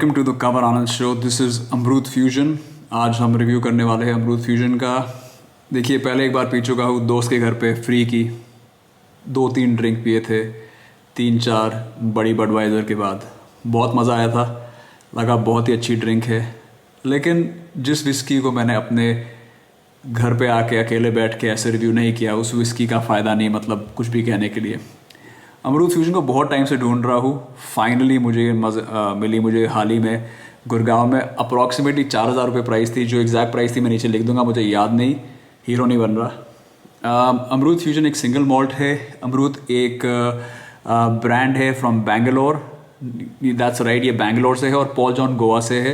Welcome to the cover Anand show. This is Amrut fusion. आज हम review करने वाले हैं अमरूद फ्यूजन का। देखिए, पहले एक बार पी चुका हूँ दोस्त के घर पे फ्री की। 2-3 ड्रिंक पिए थे, 3-4 बड़ी बडवाइज़र के बाद। बहुत मज़ा आया था, लगा बहुत ही अच्छी ड्रिंक है। लेकिन जिस विस्की को मैंने अपने घर पे आके अकेले बैठ के ऐसे रिव्यू नहीं किया, उस विस्की का फ़ायदा नहीं, मतलब कुछ भी कहने के लिए। अमरूद फ्यूजन को बहुत टाइम से ढूंढ रहा हूँ। फाइनली मुझे मिली मुझे हाल ही में गुड़गांव में। अप्रॉक्सीमेटली 4,000 रुपये प्राइस थी। जो एग्जैक्ट प्राइस थी मैं नीचे लिख दूंगा, मुझे याद नहीं, हीरो नहीं बन रहा। अमरूद फ्यूजन एक सिंगल मॉल्ट है। अमरूद एक ब्रांड है फ्रॉम बैंगलोर। दैट्स राइट, ये बैंगलोर से है और पॉल जॉन गोवा से है।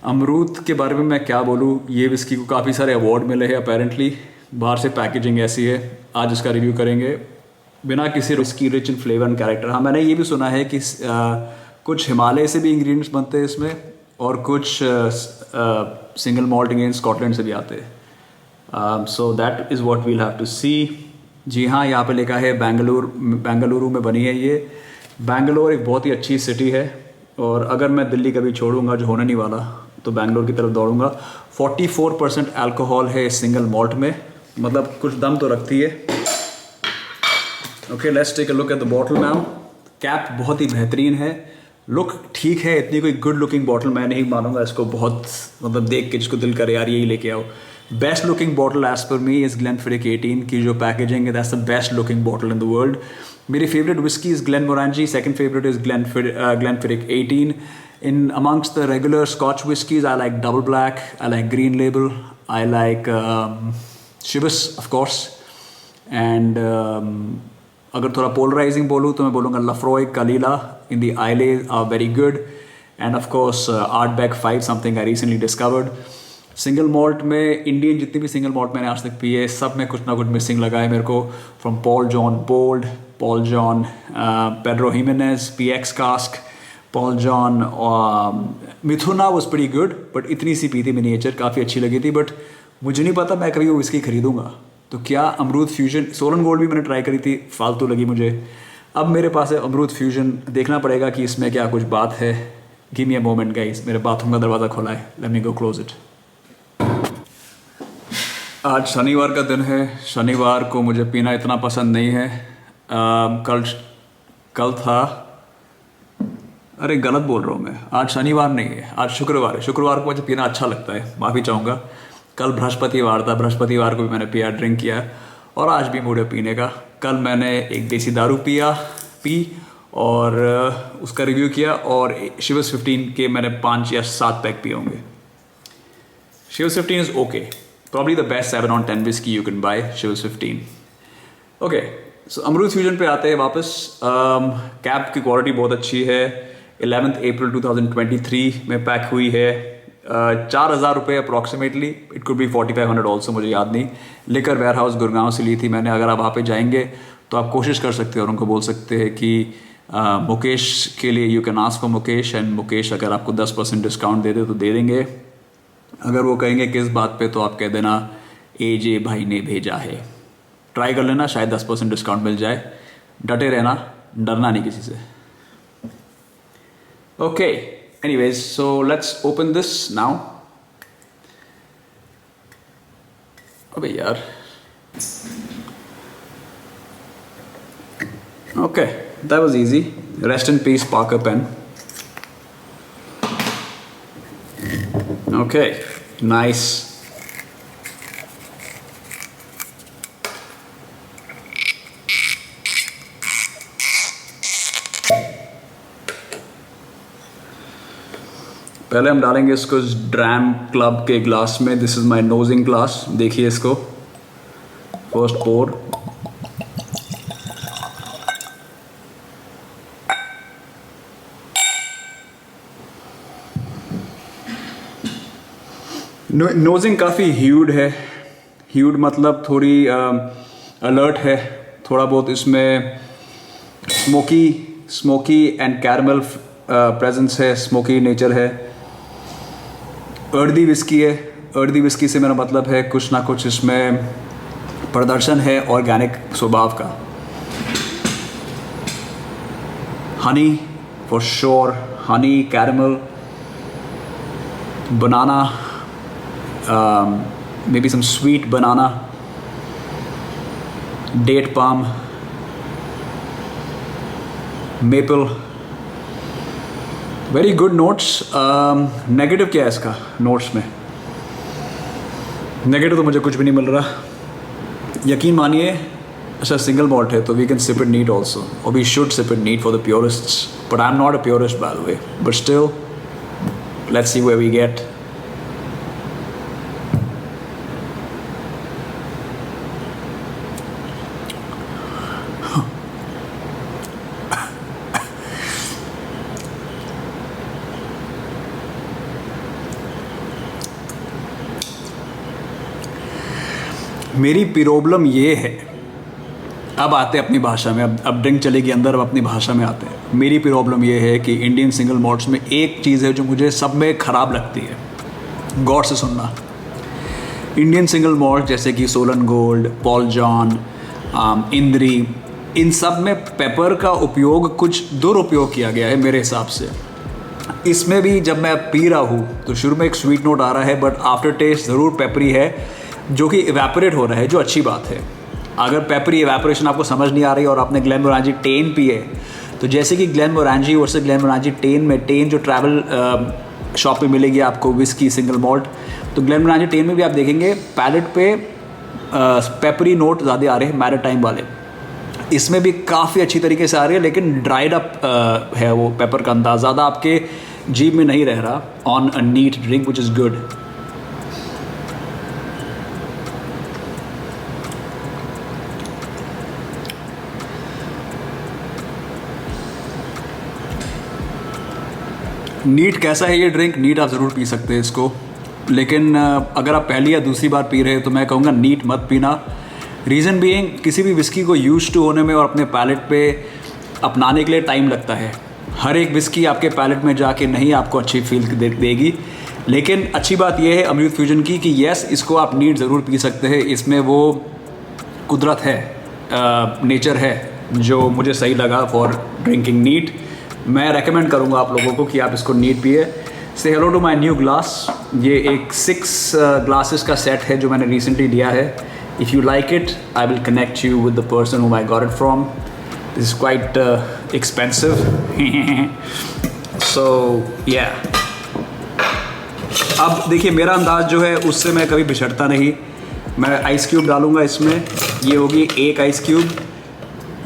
अमरूद के बारे में मैं क्या बोलूँ, ये विस्की को काफ़ी सारे अवार्ड मिले हैं अपेरेंटली। बाहर से पैकेजिंग ऐसी है। आज इसका रिव्यू करेंगे बिना किसी whisky rich in flavour and character. हाँ, मैंने ये भी सुना है कि कुछ हिमालय से भी इंग्रेडिएंट्स बनते हैं इसमें और कुछ सिंगल मॉल्ट इंग्रेडिएंट्स स्कॉटलैंड से भी आते हैं। So that is what we'll have to see. जी हाँ, यहाँ पे लिखा है बेंगलुरु में बनी है ये। बेंगलोर एक बहुत ही अच्छी सिटी है और अगर मैं दिल्ली कभी छोड़ूंगा, जो होने नहीं वाला, तो बेंगलोर की तरफ दौड़ूंगा। 44% अल्कोहल है इस सिंगल मॉल्ट में, मतलब कुछ दम तो रखती है। Okay, let's take a look at the bottle now. Cap बहुत ही बेहतरीन है, लुक ठीक है। इतनी कोई गुड लुकिंग बॉटल मैं नहीं मानूंगा इसको। बहुत मतलब देख के जिसको दिल करे यार यही लेके आओ। Best looking bottle as per me is Glenfiddich 18 की जो पैकेजिंग है, that's the best looking bottle in the world. मेरी favourite whisky is Glenmorangie, second favourite is Glenfiddich 18। In amongst the regular Scotch whiskies, I like Double Black, I like Green Label, I like Chivas, of course, and अगर थोड़ा polarising बोलूँ तो मैं बोलूँगा लफ्रॉय, कलीला in the Islay are very good, and of course Ardbeg 5 something I recently discovered. Single malt में Indian जितनी भी single malt मैंने आज तक पी है, सब में कुछ ना कुछ मिसिंग लगा है मेरे को। From Paul John Bold, Paul John Pedro Ximenez, PX cask, Paul John Mithuna was pretty good, but इतनी सी पी थी मिनिएचर, काफ़ी अच्छी लगी थी। बट मुझे नहीं पता मैं कभी वो विस्की खरीदूंगा। तो क्या अमरूद फ्यूजन, सोलन गोल्ड भी मैंने ट्राई करी थी, फालतू लगी मुझे। अब मेरे पास है अमरूद फ्यूजन, देखना पड़ेगा कि इसमें क्या कुछ बात है। Give me a moment guys, मेरे बाथरूम का दरवाज़ा खुला है, let me go close it. आज शनिवार का दिन है। शनिवार को मुझे पीना इतना पसंद नहीं है। कल था, अरे गलत बोल रहा हूँ मैं, आज शनिवार नहीं है, आज शुक्रवार है। शुक्रवार को मुझे पीना अच्छा लगता है, माफ़ी चाहूँगा। कल बृहस्पतिवार था, बृहस्पतिवार को भी मैंने ड्रिंक किया और आज भी मूड है पीने का। कल मैंने एक देसी दारू पी और उसका रिव्यू किया, और शिवस 15 के मैंने 5 या 7 पैक पिए होंगे। Chivas 15 is okay, probably the best 7 on 10 whisky you can buy, Chivas 15। Okay, so Amrut fusion पे आते हैं वापस। कैप की क्वालिटी बहुत अच्छी है। 11 अप्रैल 2023 में पैक हुई है। 4,000 रुपये approximately, it could be 4,500 also, मुझे याद नहीं। लिकर वेयर हाउस गुड़गांव से ली थी मैंने। अगर आप वहाँ पे जाएंगे तो आप कोशिश कर सकते हो और उनको बोल सकते हैं कि मुकेश के लिए, you can ask for Mukesh, and Mukesh अगर आपको 10% डिस्काउंट दे दे तो दे देंगे। अगर वो कहेंगे किस बात पे, तो आप कह देना AJ भाई ने भेजा है। ट्राई कर लेना, शायद 10% डिस्काउंट मिल जाए। डटे रहना, डरना नहीं किसी से। Okay, anyways, so let's open this now. अबे यार, okay, that was easy. Rest in peace, Parker pen. Okay, nice. पहले हम डालेंगे इसको ड्रैम क्लब के ग्लास में। दिस इज़ माय नोजिंग ग्लास, देखिए इसको। फर्स्ट पोर, नोजिंग काफ़ी ह्यूड है। ह्यूड मतलब थोड़ी अलर्ट है। थोड़ा बहुत इसमें स्मोकी एंड कैरमल प्रेजेंस है, स्मोकी नेचर है। अर्दी विस्की है। अर्दी विस्की से मेरा मतलब है कुछ ना कुछ इसमें प्रदर्शन है ऑर्गेनिक स्वभाव का। Honey for sure, Honey, caramel, banana, maybe some sweet banana, date palm, maple. Very good notes. Negative क्या है इसका नोट्स में? नेगेटिव तो मुझे कुछ भी नहीं मिल रहा. यकीन मानिए, अच्छा सिंगल मॉल्ट है तो we can sip it neat also, और we should sip it neat for the purists, but I am not a purist by the way, but still let's see where we get. मेरी problem ये है, अब आते हैं अपनी भाषा में, अब ड्रिंक चलेगी अंदर, अब अपनी भाषा में आते हैं. मेरी प्रॉब्लम ये है कि इंडियन सिंगल मॉल्ट्स में एक चीज़ है जो मुझे सब में ख़राब लगती है. गौर से सुनना. इंडियन सिंगल मॉल्ट जैसे कि सोलन गोल्ड, पॉल जॉन, इंद्री, इन सब में पेपर का उपयोग कुछ दुरुपयोग किया गया है मेरे हिसाब से. इसमें भी जब मैं पी रहा हूँ तो शुरू में एक स्वीट नोट आ रहा है, बट आफ्टर टेस्ट ज़रूर पेपरी है, जो कि इवेपोरेट हो रहा है, जो अच्छी बात है. अगर पेपरी इवेपोरेशन आपको समझ नहीं आ रही और आपने ग्लेनमोरांजी टेन पी है, तो जैसे कि ग्लेनमोरांजी वर्सेस ग्लेनमोरांजी टेन में, टेन जो ट्रैवल शॉप पे मिलेगी आपको विस्की सिंगल मॉल्ट, तो ग्लेनमोरांजी टेन में भी आप देखेंगे पैलेट पे पेपरी नोट ज़्यादा आ रहे हैं, मैरिटाइम वाले. इसमें भी काफ़ी अच्छी तरीके से आ रही है, लेकिन ड्राइड अप है वो पेपर का अंदाज़, ज़्यादा आपके जीभ में नहीं रह रहा on a neat drink, which is good. Neat कैसा है ये ड्रिंक? नीट आप ज़रूर पी सकते हैं इसको, लेकिन अगर आप पहली या दूसरी बार पी रहे हैं तो मैं कहूँगा नीट मत पीना. रीज़न बीइंग, किसी भी विस्की को यूज टू होने में और अपने पैलेट पे अपनाने के लिए टाइम लगता है. हर एक विस्की आपके पैलेट में जाके नहीं आपको अच्छी फील देगी. लेकिन अच्छी बात यह है अमृत फ्यूजन की कि येस, इसको आप नीट ज़रूर पी सकते हैं. इसमें वो कुदरत है, नेचर है, जो मुझे सही लगा फॉर ड्रिंकिंग नीट. मैं रेकमेंड करूँगा आप लोगों को कि आप इसको नीट पिए. Say hello to my new glass. ये एक 6 ग्लासेस का सेट है जो मैंने रिसेंटली लिया है. If you like it, I will connect you with the person whom I got it from. This is quite expensive. So yeah, अब देखिए मेरा अंदाज़ जो है उससे मैं कभी बिछड़ता नहीं. मैं आइस क्यूब डालूँगा इसमें. ये होगी एक आइस क्यूब,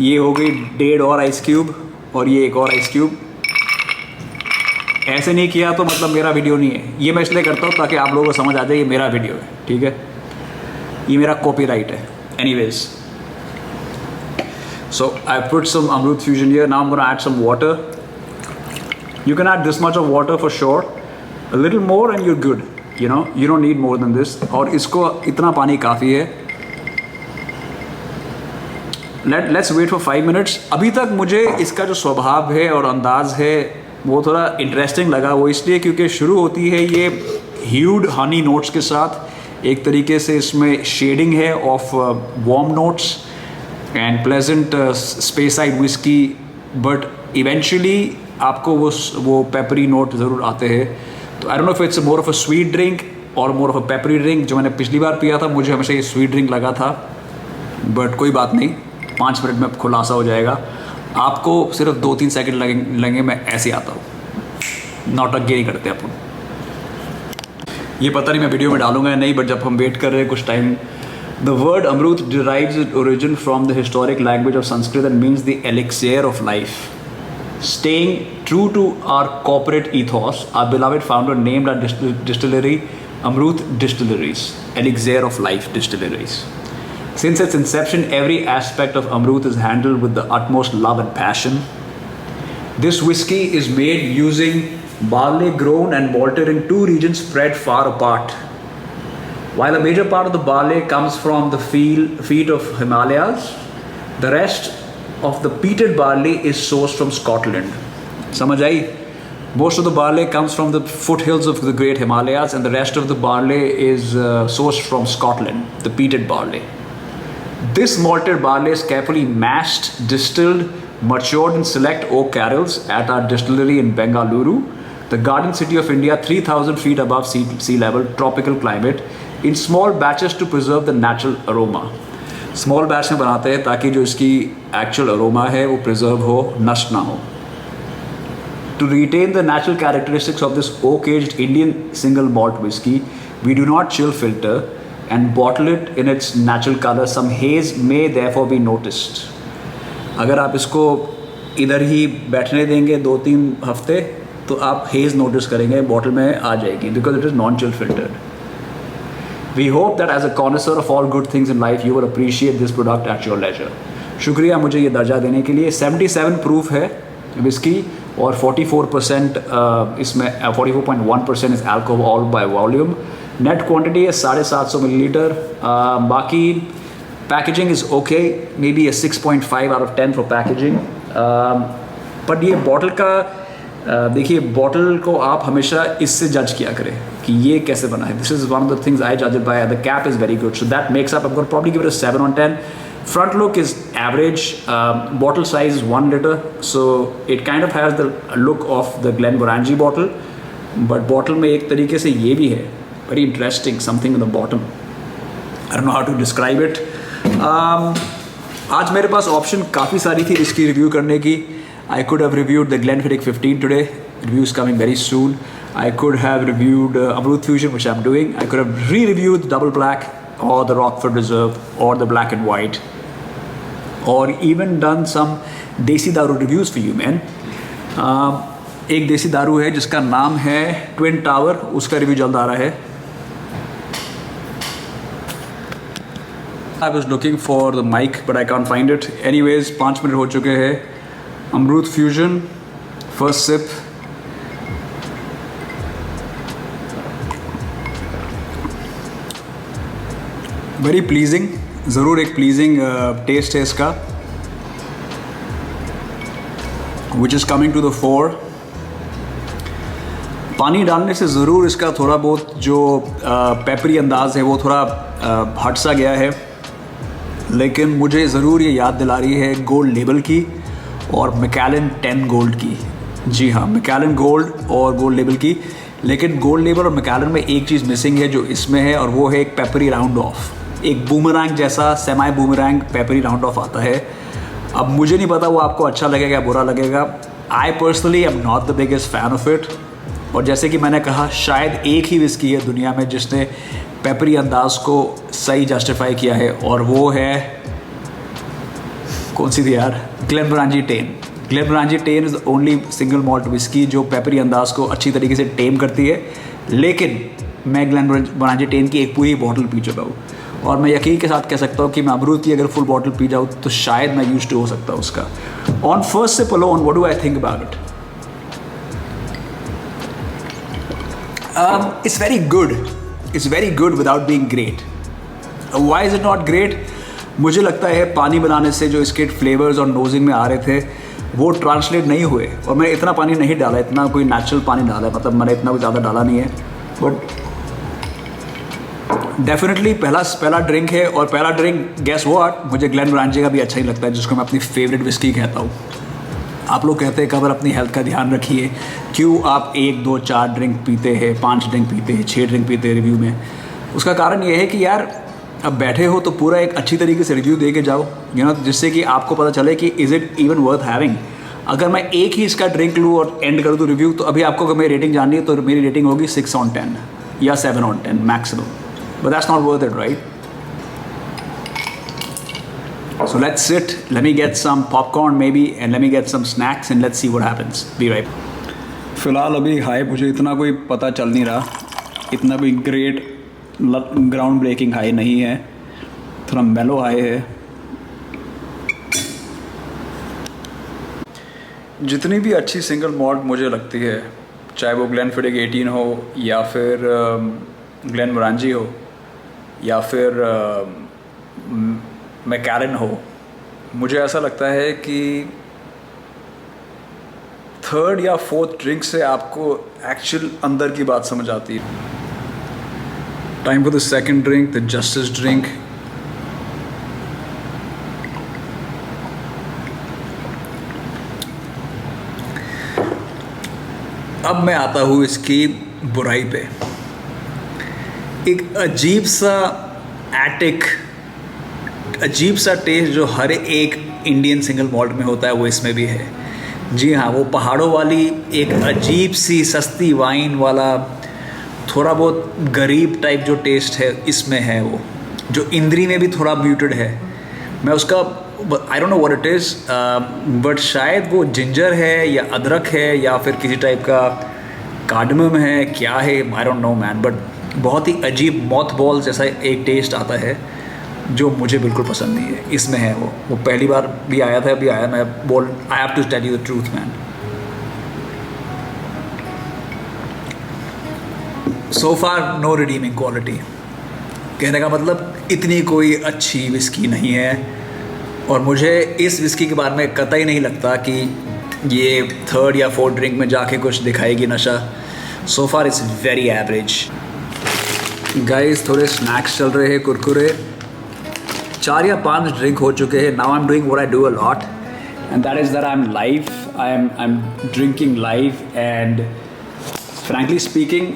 ये हो गई 1.5 और आइस क्यूब, और ये एक और आइस क्यूब. ऐसे नहीं किया तो मतलब मेरा वीडियो नहीं है. ये मैं इसलिए करता हूँ ताकि आप लोगों को समझ आ जाए ये मेरा वीडियो है, ठीक है? ये मेरा कॉपीराइट है. Anyways, so I put some Amrut fusion here. Now I am gonna add some water. You can add this much of water for sure. A little more and you are good. You know, you don't need more than this. और इसको इतना पानी काफ़ी है. Let's wait for 5 minutes. अभी तक मुझे इसका जो स्वभाव है और अंदाज़ है वो थोड़ा इंटरेस्टिंग लगा. वो इसलिए क्योंकि शुरू होती है ये ह्यूड हनी नोट्स के साथ. एक तरीके से इसमें शेडिंग है of warm notes and pleasant Speyside whisky, but eventually आपको वो पेपरी नोट ज़रूर आते हैं. तो I don't know if it's more of a sweet drink or more of a peppery drink. जो मैंने पिछली बार पिया था मुझे हमेशा ये स्वीट ड्रिंक लगा था, बट कोई बात नहीं, 5 मिनट में खुलासा हो जाएगा. आपको सिर्फ 2-3 सेकंड लगेंगे. मैं ऐसे आता हूँ, नौटंकी नहीं करते अपन. ये पता नहीं मैं वीडियो में डालूंगा या नहीं, बट जब हम वेट कर रहे हैं कुछ time. The word Amrut derives its origin from the historic language of Sanskrit and means the elixir of life. Staying true to our corporate ethos, our beloved founder named our distillery Amrut Distilleries, Elixir of Life Distilleries. Since its inception, every aspect of Amrut is handled with the utmost love and passion. This whiskey is made using barley grown and malted in 2 regions spread far apart. While a major part of the barley comes from the feet of Himalayas, the rest of the peated barley is sourced from Scotland. समझ आई? Most of the barley comes from the foothills of the Great Himalayas, and the rest of the barley is sourced from Scotland, the peated barley. This malted barley is carefully mashed, distilled, matured in select oak barrels at our distillery in Bengaluru, The garden city of India, 3,000 feet above sea level, tropical climate, in small batches to preserve the natural aroma. Small batch में बनाते हैं ताकि जो इसकी actual aroma है वो preserve हो, नष्ट ना हो. To retain the natural characteristics of this oak-aged Indian single malt whiskey, we do not chill filter and bottle it in its natural color. Some haze may therefore be noticed. अगर आप इसको इधर ही बैठने देंगे 2-3 हफ्ते तो आप हेज नोटिस करेंगे, बॉटल में आ जाएगी, because it is non chill filtered. We hope that as a connoisseur of all good things in life you will appreciate this product at your leisure. शुक्रिया मुझे ये दर्जा देने के लिए. 77 प्रूफ है विस्की और 44% इसमें 44.1% is alcohol by volume. Net quantity है 750 मिलीलीटर. बाकी packaging is okay, may be 6.5 out of 10 for packaging. But ये बॉटल का देखिए, बॉटल को आप हमेशा इससे जज किया करें कि ये कैसे बना है. This is one of the things I जज it by. The cap is very good, so that makes up. I am going to probably give it a 7 on 10. Front look is average. Bottle size is 1 liter, so it kind of has the look of the Glenmorangie bottle, but bottle में एक तरीके से ये भी है. Very interesting, something in the bottom. I don't know how to describe it. आज मेरे पास option काफ़ी सारी थी इसकी रिव्यू करने की. I could have reviewed the Glenfiddich 15 today. Review is coming very soon. I could have reviewed Amrut Fusion, which I'm doing. I could have re-reviewed the Double Black or the Rockford Reserve or the Black and White, or even done some Desi Daru reviews for you, man. एक देसी दारू है जिसका नाम है twin tower, उसका review जल्द आ रहा है. I was looking for the mic but I can't find it. Anyways, 5 minute हो चुके हैं. Amrut Fusion, first sip. Very pleasing, ज़रूर एक pleasing taste है इसका, which is coming to the fore. पानी डालने से ज़रूर इसका थोड़ा बहुत जो पेपरी अंदाज है वो थोड़ा हट सा गया है, लेकिन मुझे ज़रूर ये याद दिला रही है गोल्ड लेबल की और मैकैलन 10 गोल्ड की. जी हाँ, मैकैलन गोल्ड और गोल्ड लेबल की. लेकिन गोल्ड लेबल और मैकैलन में एक चीज़ मिसिंग है जो इसमें है, और वो है एक पेपरी राउंड ऑफ. एक बूमरैंग जैसा semi boomerang peppery round of आता है. अब मुझे नहीं पता वो आपको अच्छा लगेगा बुरा लगेगा. I personally am not the biggest fan of it. और जैसे कि मैंने कहा, शायद एक ही विस्की है दुनिया में जिसने पेपरी अंदाज को सही जस्टिफाई किया है, और वो है कौन सी थी यार? ग्लेनमोरांजी 10. ग्लेनमोरांजी 10 is the only single malt whisky जो पेपरी अंदाज को अच्छी तरीके से टेम करती है. लेकिन मैं ग्लेनमोरांजी 10 की एक पूरी बॉटल पी चुका हूँ, और मैं यकीन के साथ कह सकता हूँ कि मैं अमरूद की अगर फुल बॉटल पी जाऊँ तो शायद मैं यूज्ड टू हो सकता हूँ उसका. On first sip alone, what do I think about it? It's very good. It's very good without being great. Why is it not great? मुझे लगता है पानी बनाने से जो इसके फ्लेवर्स और नोजिंग में आ रहे थे वो ट्रांसलेट नहीं हुए. और मैंने इतना पानी नहीं डाला, इतना कोई नेचुरल पानी डाला है, मतलब मैंने इतना कोई ज़्यादा डाला नहीं है. बट डेफिनेटली पहला ड्रिंक है, और पहला ड्रिंक गेस व्हाट, मुझे ग्लेनमोरांजी का भी अच्छा ही लगता है, जिसको मैं अपनी फेवरेट विस्की कहता हूँ. आप लोग कहते हैं कबर अपनी हेल्थ का ध्यान रखिए, क्यों आप 1, 2, 4 ड्रिंक पीते हैं, 5 ड्रिंक पीते हैं, 6 ड्रिंक पीते हैं रिव्यू में? उसका कारण ये है कि यार अब बैठे हो तो पूरा एक अच्छी तरीके से रिव्यू दे के जाओ, जिससे कि आपको पता चले कि is it even worth having. अगर मैं एक ही इसका ड्रिंक लूँ और एंड कर दूँ रिव्यू, तो अभी आपको अगर मेरी रेटिंग जाननी है तो मेरी रेटिंग होगी 6 on 10 या 7 on 10 maximum. But that's not worth it, right? So let's sit, let me get some popcorn maybe, and let me get some snacks, and let's see what happens. Be right. फ़िलहाल अभी high मुझे इतना कोई पता चल नहीं रहा, इतना कोई ग्रेट ग्राउंड ब्रेकिंग हाई नहीं है, थोड़ा मेलो हाई है. जितनी भी अच्छी सिंगल मॉल्ट मुझे लगती है, चाहे वो ग्लेनफिडिक 18 हो या फिर ग्लेनमोरांजी हो या फिर मैकैलन हो, मुझे ऐसा लगता है कि 3rd या 4th ड्रिंक से आपको एक्चुअल अंदर की बात समझ आती है. Time for the second drink, the justice drink. अब मैं आता हूँ इसकी बुराई पे। एक अजीब सा एटिक, अजीब सा टेस्ट जो हर एक इंडियन सिंगल मॉल्ट में होता है वो इसमें भी है। जी हाँ, वो पहाड़ों वाली एक अजीब सी सस्ती वाइन वाला थोड़ा बहुत गरीब टाइप जो टेस्ट है इसमें है, वो जो इंद्री में भी थोड़ा म्यूटेड है। मैं उसका आई don't know what it is, but शायद वो जिंजर है या अदरक है या फिर किसी टाइप का कार्डमम है, क्या है आई डोंट नो मैन, बट बहुत ही अजीब मॉथ बॉल जैसा एक टेस्ट आता है जो मुझे बिल्कुल पसंद नहीं है। इसमें है वो पहली बार भी आया था, अभी आया, मैं बोल I have to tell you the truth man. So far no redeeming quality, कहने का मतलब इतनी कोई अच्छी विस्की नहीं है, और मुझे इस विस्की के बारे में कतई नहीं लगता कि ये थर्ड या फोर्थ ड्रिंक में जाके कुछ दिखाएगी नशा। So far it's very average. Guys थोड़े स्नैक्स चल रहे हैं, कुरकुरे। 4 या 5 ड्रिंक हो चुके हैं। Now I am doing what I do a lot, and that is that I am live, I am drinking live, and frankly speaking,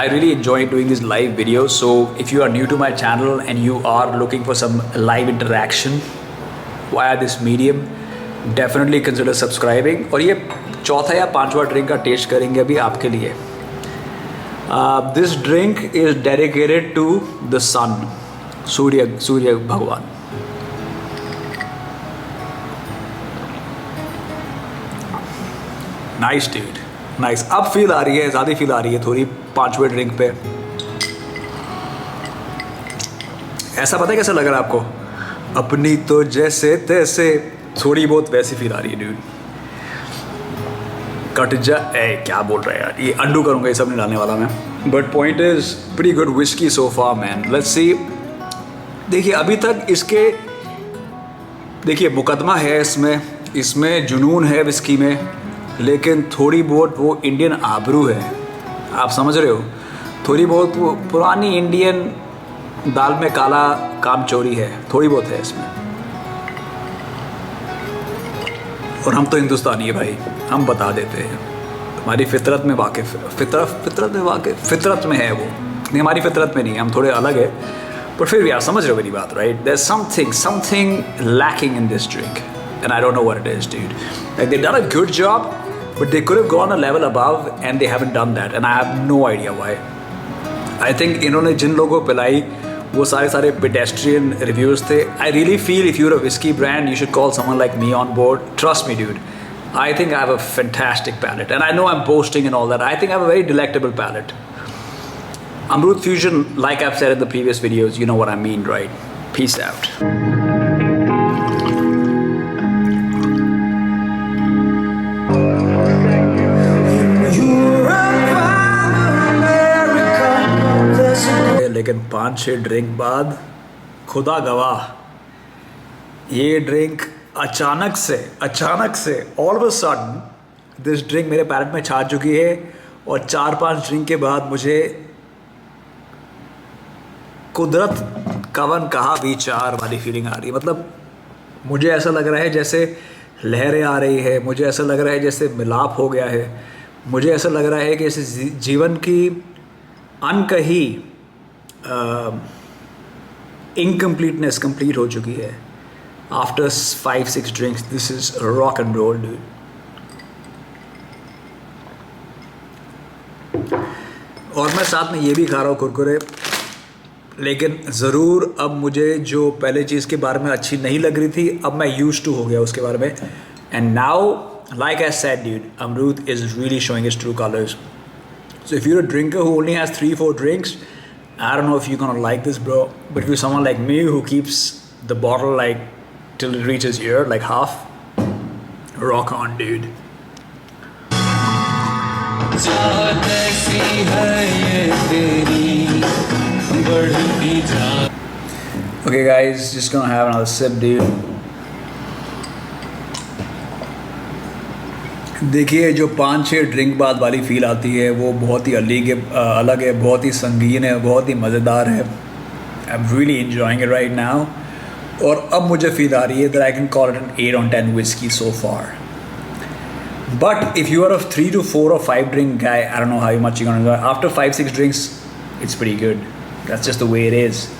I really enjoy doing these live videos. So if you are new to my channel and you are looking for some live interaction via this medium, definitely consider subscribing. और ये चौथा या पांचवा drink का test करेंगे अभी आपके लिए। This drink is dedicated to the sun, सूर्य भगवान। Nice dude, nice. अब फील आ रही है, ज़्यादा फील आ रही है थोड़ी पांचवें ड्रिंक पे। ऐसा पता है कैसा लग रहा है आपको? अपनी तो जैसे तैसे, थोड़ी बहुत वैसी फील आ रही है डूड। कट जा क्या बोल रहा है यार, ये अंडू करूँगा, ये सब नहीं डालने वाला मैं। But point is pretty good whisky so far man. Let's see. देखिए अभी तक इसके, देखिए मुकदमा है इसमें जुनून है विस्की में, लेकिन थोड़ी बहुत वो इंडियन आबरू है, आप समझ रहे हो? थोड़ी बहुत वो पुरानी इंडियन दाल में काला काम चोरी है, थोड़ी बहुत है इसमें। और हम तो हिंदुस्तानी है भाई, हम बता देते हैं, हमारी फितरत में वाकिफ़, फितरत में है वो, नहीं हमारी फितरत में नहीं, हम थोड़े अलग है। पर फिर भी आप समझ रहे हो मेरी बात, right? There is something lacking in this drink and I don't know what it is, dude. Like they've done a good job, but they could have gone a level above and they haven't done that, and I have no idea why. I think इन्होंने जिन लोगों को पिलाई वो सारे pedestrian reviews थे. I really feel if you're a whiskey brand, you should call someone like me on board. Trust me, dude. I think I have a fantastic palate, and I know I'm boasting and all that. I think I have a very delectable palate. Amrut Fusion, like I've said in the previous videos, you know what I mean, right? Peace out. लेकिन 5-6 drink बाद खुदा गवाह, ये drink अचानक से all of a sudden this drink मेरे palette में छा चुकी है, और 4-5 ड्रिंक के बाद मुझे कुदरत कवन कहा विचार वाली फीलिंग आ रही है। मतलब मुझे ऐसा लग रहा है जैसे लहरें आ रही है, मुझे ऐसा लग रहा है जैसे मिलाप हो गया है, मुझे ऐसा लग रहा है कि जैसे जीवन की अनकही इनकम्प्लीटनेस कंप्लीट हो चुकी है। After 5-6 drinks this is rock and roll dude. और मैं साथ में ये भी खा रहा हूँ कुरकुरे, लेकिन ज़रूर अब मुझे जो पहले चीज़ के बारे में अच्छी नहीं लग रही थी, अब मैं यूज्ड टू हो गया उसके बारे में। And now like I said dude, Amrut is really showing its true colours. So if you're a drinker who only has 3-4 drinks, I don't know if you're gonna like this, bro. But if you're someone like me who keeps the bottle like till it reaches here, like half, rock on, dude. Okay, guys, just gonna have another sip, dude. देखिए जो 5-6 drink बाद वाली feel आती है वो बहुत ही अलग है, बहुत ही संगीन है, बहुत ही मज़ेदार है। I am really enjoying it right now. और अब मुझे फील आ रही है that I can call it an 8 on 10 whisky so far. But if you are a 3 to 4 or 5 drink guy, I don't know how much you're gonna enjoy. After 5 6 drinks, it's pretty good. That's just the way it is.